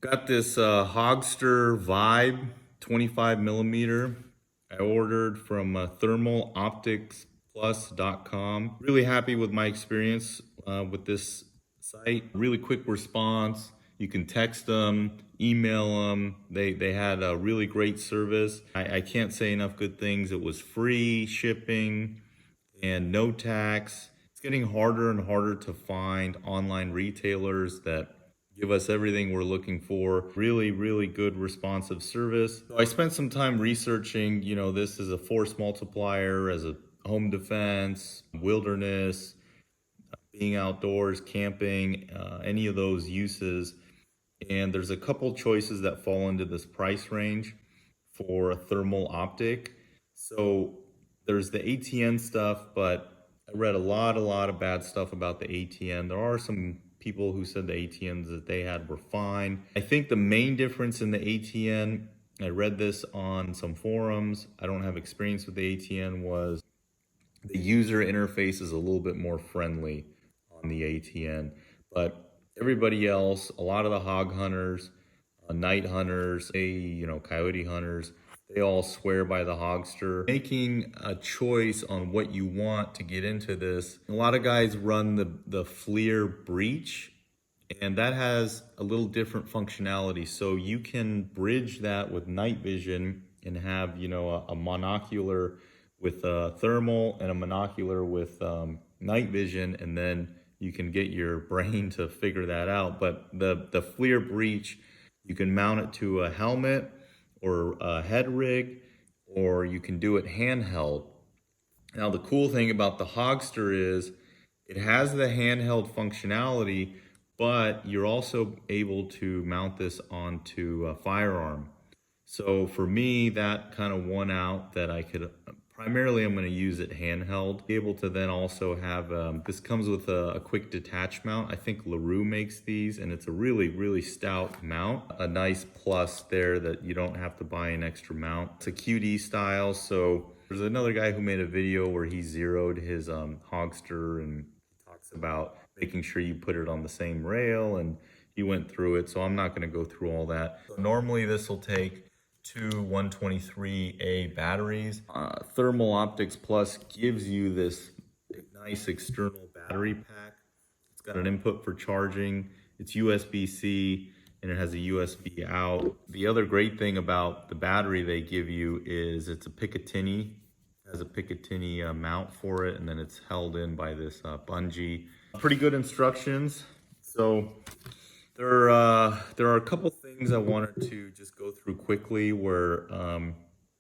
Got this Hogster Vibe 25 millimeter. I ordered from thermalopticsplus.com. Really happy with my experience with this site. Really quick response. You can text them, email them. They had a really great service. I can't say enough good things. It was free shipping and no tax. It's getting harder and harder to find online retailers that give us everything we're looking for. Really, really good responsive service. So I spent some time researching, this is a force multiplier as a home defense, wilderness, being outdoors, camping, any of those uses. And there's a couple choices that fall into this price range for a thermal optic. So there's the ATN stuff, but I read a lot of bad stuff about the ATN. There are some people who said the ATNs that they had were fine. I think the main difference in the ATN, I read this on some forums, I don't have experience with the ATN, was the user interface is a little bit more friendly on the ATN. But everybody else, a lot of the hog hunters, night hunters, coyote hunters, they all swear by the Hogster. Making a choice on what you want to get into this, a lot of guys run the FLIR breach, and that has a little different functionality. So you can bridge that with night vision and have, a monocular with thermal and a monocular with night vision, and then you can get your brain to figure that out. But the FLIR breach, you can mount it to a helmet or a head rig, or you can do it handheld. Now, the cool thing about the Hogster is it has the handheld functionality, but you're also able to mount this onto a firearm. So for me, that kind of won out that I could, primarily I'm going to use it handheld. Be able to then also have, this comes with a quick detach mount. I think LaRue makes these, and it's a really, really stout mount. A nice plus there that you don't have to buy an extra mount. It's a QD style, so there's another guy who made a video where he zeroed his Hogster and talks about making sure you put it on the same rail, and he went through it, so I'm not going to go through all that. So normally this will take two 123A batteries. Thermal Optics Plus gives you this nice external battery pack. It's got an input for charging. It's USB-C and it has a USB out. The other great thing about the battery they give you is it's a Picattiny. It has a Picattiny mount for it, and then it's held in by this bungee. Pretty good instructions. So there are a couple things I wanted to just go through quickly where,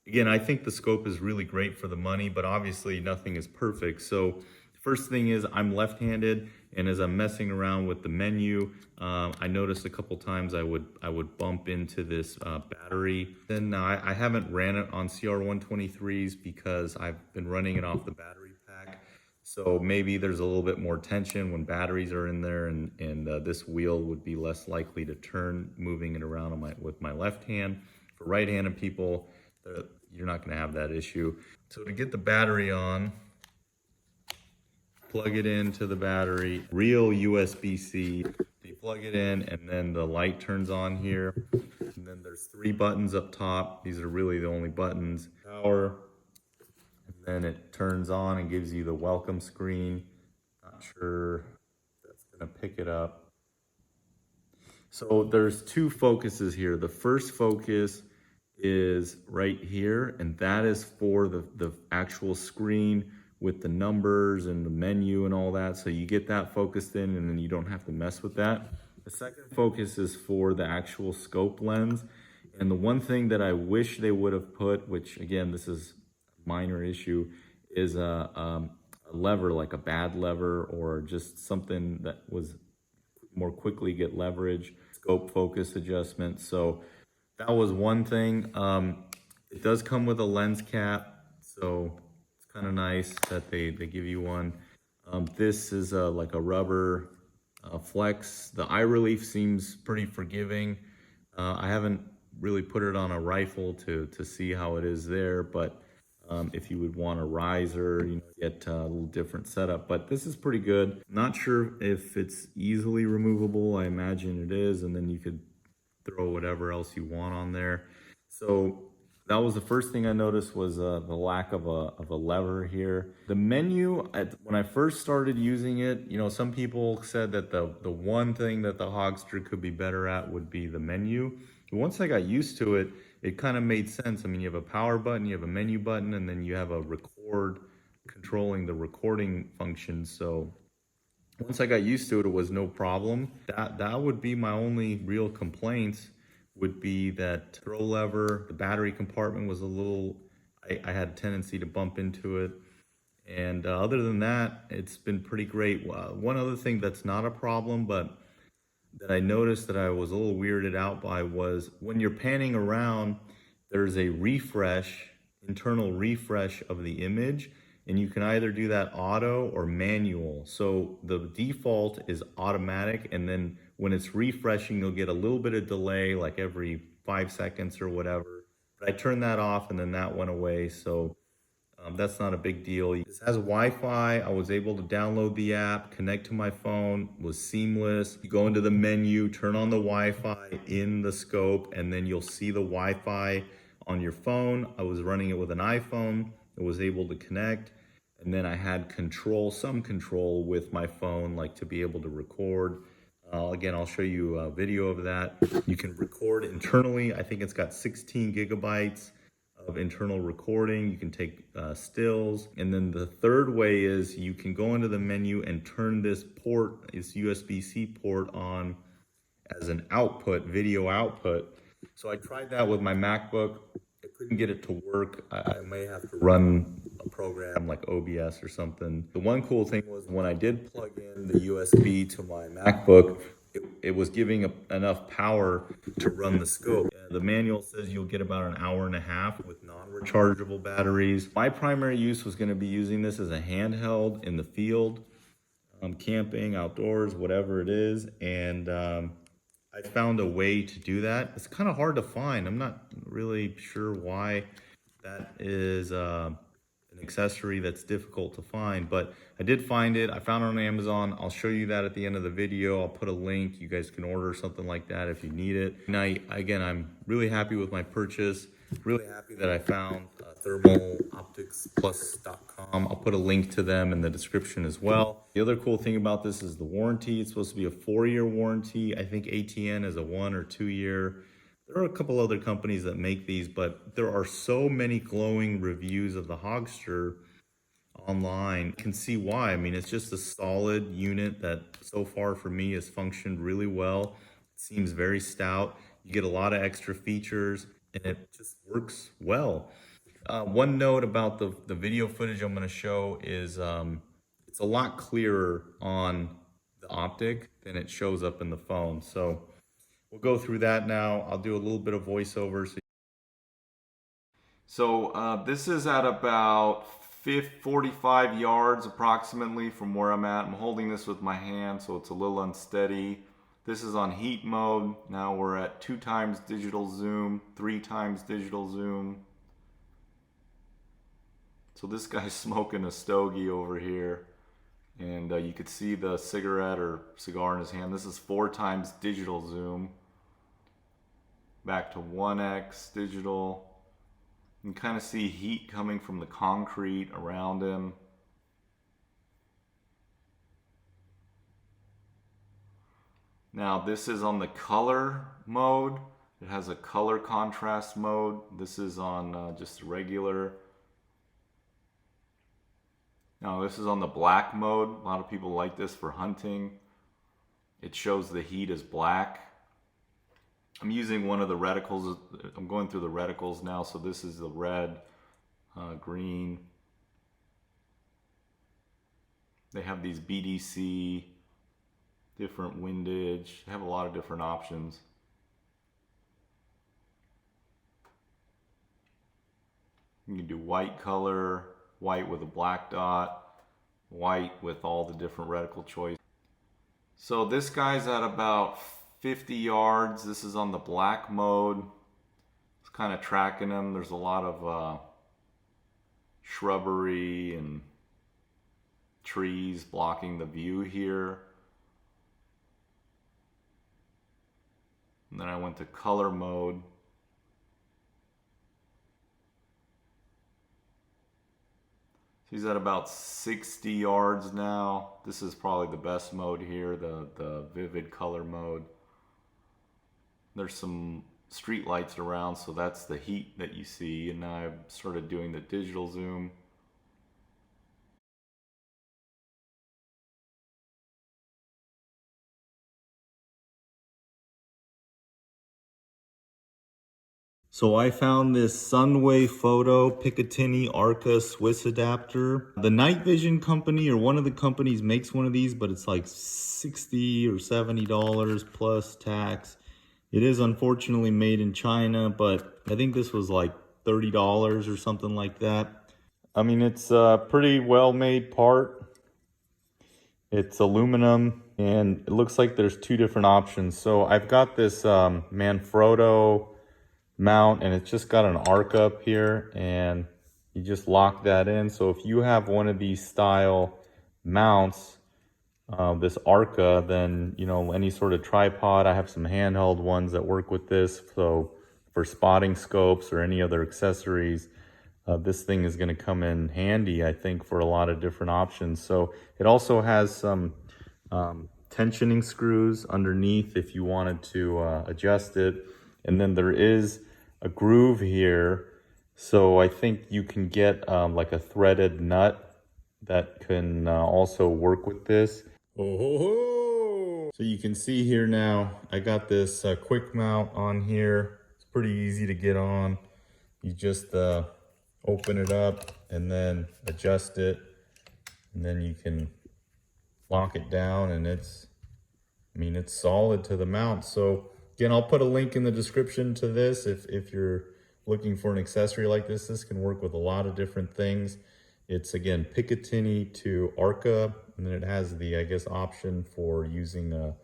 again, I think the scope is really great for the money, but obviously nothing is perfect. So the first thing is I'm left-handed, and as I'm messing around with the menu, I noticed a couple times I would bump into this battery. Then I haven't ran it on CR123s because I've been running it off the battery pack. So maybe there's a little bit more tension when batteries are in there, and this wheel would be less likely to turn moving it around with my left hand. For right-handed people, you're not going to have that issue. So to get the battery on, plug it into the battery, real USB-C. You plug it in, and then the light turns on here. And then there's 3 buttons up top. These are really the only buttons. Power. Then it turns on and gives you the welcome screen. Not sure that's going to pick it up. So there's 2 focuses here. The first focus is right here, and that is for the actual screen with the numbers and the menu and all that. So you get that focused in, and then you don't have to mess with that. The second focus is for the actual scope lens. And the one thing that I wish they would have put, which again, this is minor issue, is a lever, like a bad lever, or just something that was more quickly get leverage, scope focus adjustment. So that was one thing. It does come with a lens cap, so it's kind of nice that they give you one. This is like a rubber flex. The eye relief seems pretty forgiving. I haven't really put it on a rifle to see how it is there, but if you would want a riser, get a little different setup, but this is pretty good. Not sure if it's easily removable. I imagine it is, and then you could throw whatever else you want on there. So that was the first thing I noticed, was the lack of a lever here. The menu, when I first started using it, you know, some people said that the one thing that the Hogster could be better at would be the menu. But once I got used to it, it kind of made sense. I mean, you have a power button, you have a menu button, and then you have a record controlling the recording function. So once I got used to it, it was no problem. That would be my only real complaints, would be that throw lever, the battery compartment was a little, I had a tendency to bump into it. And other than that, it's been pretty great. One other thing that's not a problem, but that I noticed that I was a little weirded out by, was when you're panning around, there's a refresh, internal refresh of the image, and you can either do that auto or manual. So the default is automatic, and then when it's refreshing, you'll get a little bit of delay, like every 5 seconds or whatever. But I turned that off, and then that went away. So that's not a big deal. This has Wi-Fi. I was able to download the app, connect to my phone, was seamless. You go into the menu, turn on the Wi-Fi in the scope, and then you'll see the Wi-Fi on your phone. I was running it with an iPhone. I was able to connect, and then I had some control with my phone, like to be able to record. Again, I'll show you a video of that. You can record internally. I think it's got 16 gigabytes of internal recording. You can take stills. And then the third way is you can go into the menu and turn this port, this USB-C port, on as an output, video output. So I tried that with my MacBook. I couldn't get it to work. I may have to run a program like OBS or something. The one cool thing was when I did plug in the USB to my MacBook, it was giving enough power to run the scope. The manual says you'll get about an hour and a half with non-rechargeable batteries. My primary use was going to be using this as a handheld in the field, camping, outdoors, whatever it is. And I found a way to do that. It's kind of hard to find. I'm not really sure why that is an accessory that's difficult to find, but I did find it. I found it on Amazon. I'll show you that at the end of the video. I'll put a link. You guys can order something like that if you need it. And I'm really happy with my purchase. Really happy that I found thermalopticsplus.com. I'll put a link to them in the description as well. The other cool thing about this is the warranty. It's supposed to be a 4-year warranty. I think ATN is a 1 or 2 year. There are a couple other companies that make these, but there are so many glowing reviews of the Hogster online. You can see why. I mean, it's just a solid unit that so far for me has functioned really well. It seems very stout. You get a lot of extra features, and it just works well. One note about the video footage I'm going to show is it's a lot clearer on the optic than it shows up in the phone. So we'll go through that now. I'll do a little bit of voiceover. So this is at about 45 yards approximately from where I'm at. I'm holding this with my hand, so it's a little unsteady. This is on heat mode. Now we're at 2 times digital zoom, 3 times digital zoom. So this guy's smoking a stogie over here, and you could see the cigarette or cigar in his hand. This is 4 times digital zoom. Back to 1x digital. You can kind of see heat coming from the concrete around him. Now this is on the color mode. It has a color contrast mode. This is on just regular. Now this is on the black mode. A lot of people like this for hunting. It shows the heat as black. I'm using one of the reticles. I'm going through the reticles now, so this is the red, green. They have these BDC, different windage. They have a lot of different options. You can do white color, white with a black dot, white with all the different reticle choices. So this guy's at about 50 yards. This is on the black mode. It's kind of tracking him. There's a lot of shrubbery and trees blocking the view here. And then I went to color mode. He's at about 60 yards now. This is probably the best mode here, the vivid color mode. There's some street lights around, so that's the heat that you see. And now I've started doing the digital zoom. So I found this Sunway Photo Picattiny Arca Swiss adapter. The Nightvision company, or one of the companies, makes one of these, but it's like $60 or $70 plus tax. It is unfortunately made in China, but I think this was like $30 or something like that. I mean, it's a pretty well made part. It's aluminum, and it looks like there's two different options. So I've got this Manfrotto mount, and it's just got an arc up here, and you just lock that in. So if you have one of these style mounts, this Arca, then you know, any sort of tripod, I have some handheld ones that work with this, so for spotting scopes or any other accessories, this thing is going to come in handy, I think, for a lot of different options. So it also has some tensioning screws underneath if you wanted to adjust it. And then there is a groove here, so I think you can get like a threaded nut that can also work with this. Oh, so you can see here now, I got this quick mount on here. It's pretty easy to get on. You just open it up and then adjust it, and then you can lock it down, and it's solid to the mount. So again, I'll put a link in the description to this if you're looking for an accessory like this. This can work with a lot of different things. It's, again, Picattiny to Arca, and then it has the, I guess, option for using a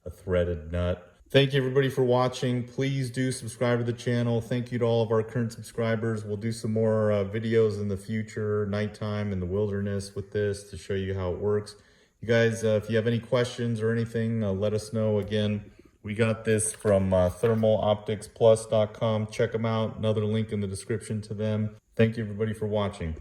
threaded nut. Thank you, everybody, for watching. Please do subscribe to the channel. Thank you to all of our current subscribers. We'll do some more videos in the future, nighttime in the wilderness with this, to show you how it works. You guys, if you have any questions or anything, let us know. Again, we got this from thermalopticsplus.com. Check them out. Another link in the description to them. Thank you, everybody, for watching.